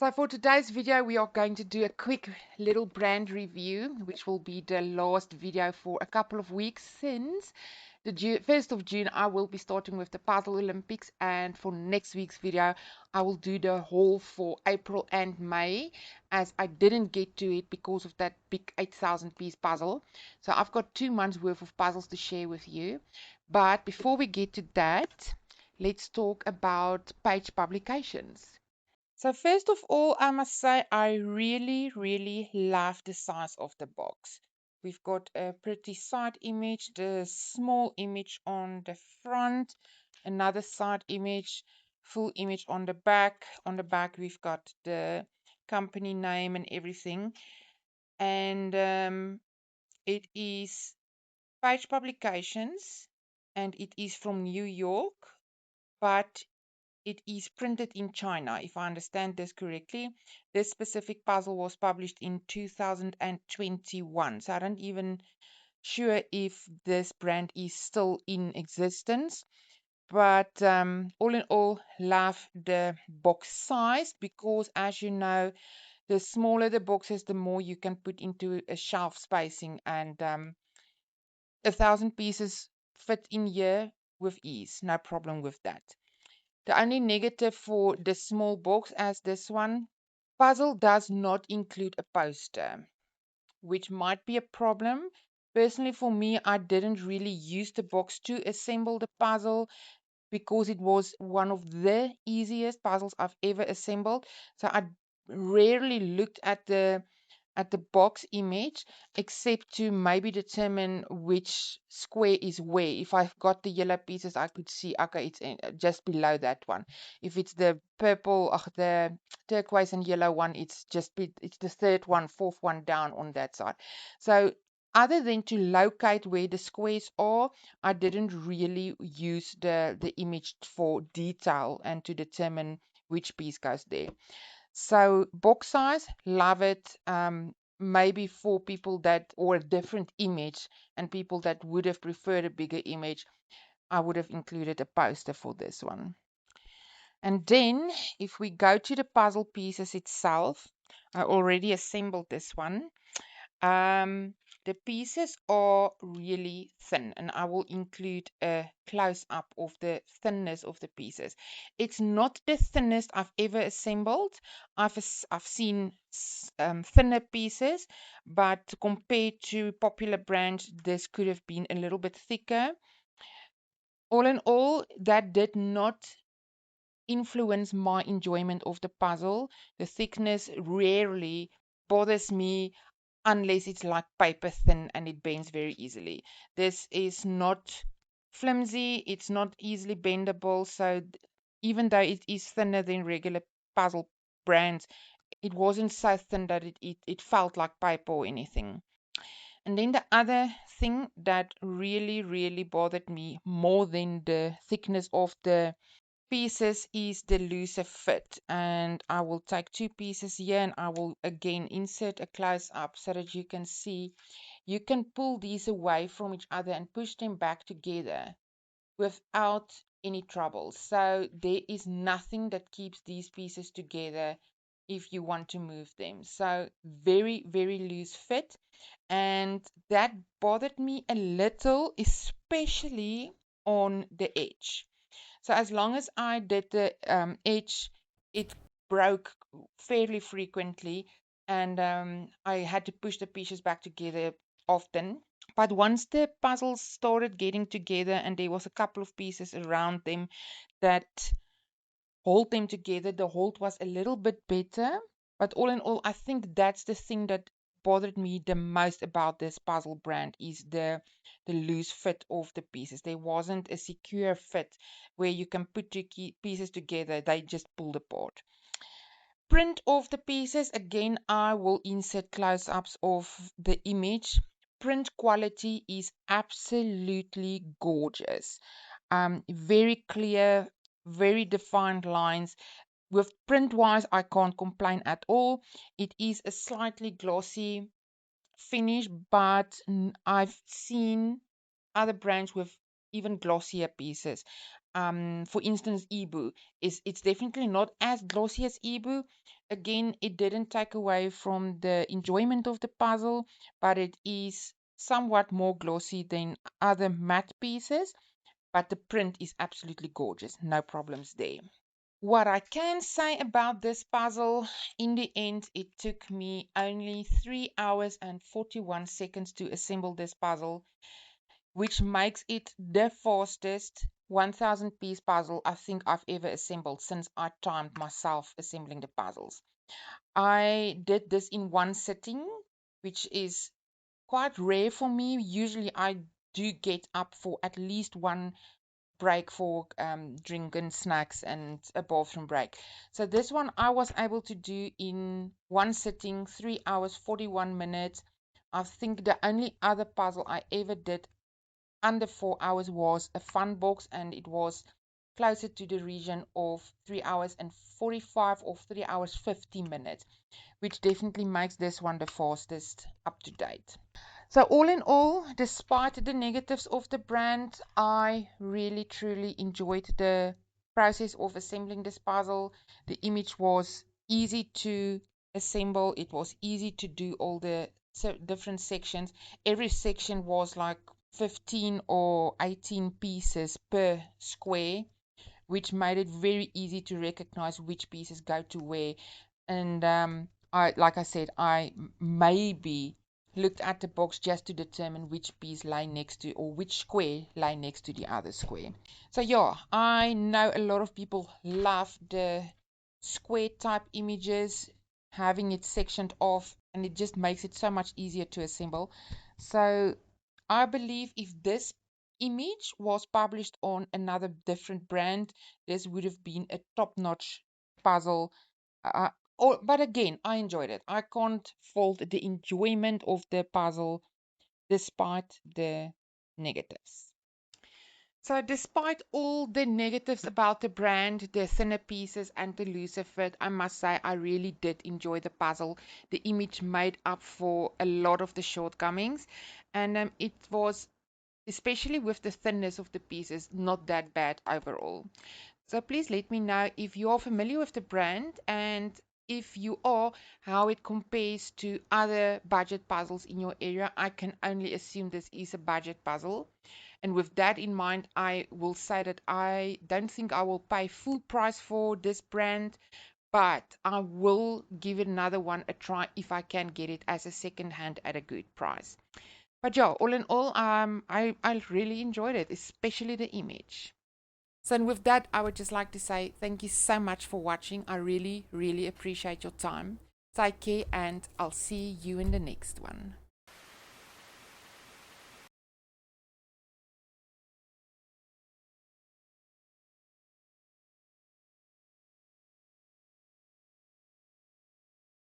So for today's video, we are going to do a quick little brand review, which will be the last video for a couple of weeks since the 1st of June. I will be starting with the Puzzle Olympics, and for next week's video, I will do the haul for April and May, as I didn't get to it because of that big 8,000 piece puzzle. So I've got 2 months worth of puzzles to share with you. But before we get to that, let's talk about page publications. So first of all, I must say I really love the size of the box. We've got a pretty side image, the small image on the front, another side image, full image on the back. On the back, we've got the company name and everything. And it is Page Publications, and it is from New York, but it is printed in China, if I understand this correctly. This specific puzzle was published in 2021, so I don't even sure if this brand is still in existence. But all in all, love the box size because, as you know, the smaller the boxes, the more you can put into a shelf spacing, and 1,000 pieces fit in here with ease. No problem with that. The only negative for the small box as this one, puzzle does not include a poster, which might be a problem. Personally, for me, I didn't really use the box to assemble the puzzle because it was one of the easiest puzzles I've ever assembled. So I rarely looked at the box image, except to maybe determine which square is where. If I've got the yellow pieces, I could see, okay, it's just below that one. If it's the purple, the turquoise and yellow one, it's it's the third one, fourth one down on that side. So other than to locate where the squares are, I didn't really use the image for detail and to determine which piece goes there. So box size, love it. Maybe for people that, or a different image, and people that would have preferred a bigger image, I would have included a poster for this one. And then if we go to the puzzle pieces itself, I already assembled this one. The pieces are really thin, and I will include a close-up of the thinness of the pieces. It's not the thinnest I've ever assembled. I've seen thinner pieces, but compared to popular brands, this could have been a little bit thicker. All in all, that did not influence my enjoyment of the puzzle. The thickness rarely bothers me unless it's like paper thin and it bends very easily. This is not flimsy, it's not easily bendable, so even though it is thinner than regular puzzle brands, it wasn't so thin that it felt like paper or anything. And then the other thing that really bothered me more than the thickness of the pieces is the looser fit, and I will take 2 pieces here and I will again insert a close up so that you can see you can pull these away from each other and push them back together without any trouble. So there is nothing that keeps these pieces together if you want to move them. So very loose fit, and that bothered me a little, especially on the edge. So as long as I did the edge, it broke fairly frequently, and I had to push the pieces back together often. But once the puzzles started getting together and there was a couple of pieces around them that hold them together, the hold was a little bit better. But all in all, I think that's the thing that bothered me the most about this puzzle brand is the loose fit of the pieces. There wasn't a secure fit where you can put two pieces together, they just pulled apart. Print of the pieces, again, I will insert close-ups of the image. Print quality is absolutely gorgeous. Very clear, very defined lines. With print wise, I can't complain at all. It is a slightly glossy finish, but I've seen other brands with even glossier pieces. For instance, Ebu it's definitely not as glossy as Ebu. Again, it didn't take away from the enjoyment of the puzzle, but it is somewhat more glossy than other matte pieces. But the print is absolutely gorgeous, no problems there. What I can say about this puzzle, in the end, it took me only 3 hours and 41 seconds to assemble this puzzle, which makes it the fastest 1000 piece puzzle I think I've ever assembled since I timed myself assembling the puzzles. I did this in one sitting, which is quite rare for me. Usually I do get up for at least one break for drinking snacks and a bathroom break. So this one I was able to do in one sitting, 3 hours 41 minutes. I think the only other puzzle I ever did under 4 hours was a fun box, and it was closer to the region of 3 hours and 45 or 3 hours 50 minutes, which definitely makes this one the fastest up to date. So all in all, despite the negatives of the brand, I really truly enjoyed the process of assembling this puzzle. The image was easy to assemble. It was easy to do all the different sections. Every section was like 15 or 18 pieces per square, which made it very easy to recognize which pieces go to where. And like I said, I maybe looked at the box just to determine which piece lay next to, or which square lay next to the other square. So yeah, I know a lot of people love the square type images, having it sectioned off, and it just makes it so much easier to assemble. So I believe if this image was published on another different brand, this would have been a top-notch puzzle. Uh, but again, I enjoyed it. I can't fault the enjoyment of the puzzle despite the negatives. So, despite all the negatives about the brand, the thinner pieces, and the looser fit, I must say I really did enjoy the puzzle. The image made up for a lot of the shortcomings, and it was, especially with the thinness of the pieces, not that bad overall. So please let me know if you are familiar with the brand, and if you are, how it compares to other budget puzzles in your area. I can only assume this is a budget puzzle. And with that in mind, I will say that I don't think I will pay full price for this brand, but I will give it another one a try if I can get it as a second hand at a good price. But yeah, all in all, I really enjoyed it, especially the image. So, and with that, I would just like to say thank you so much for watching. I really, really appreciate your time. Take care, and I'll see you in the next one.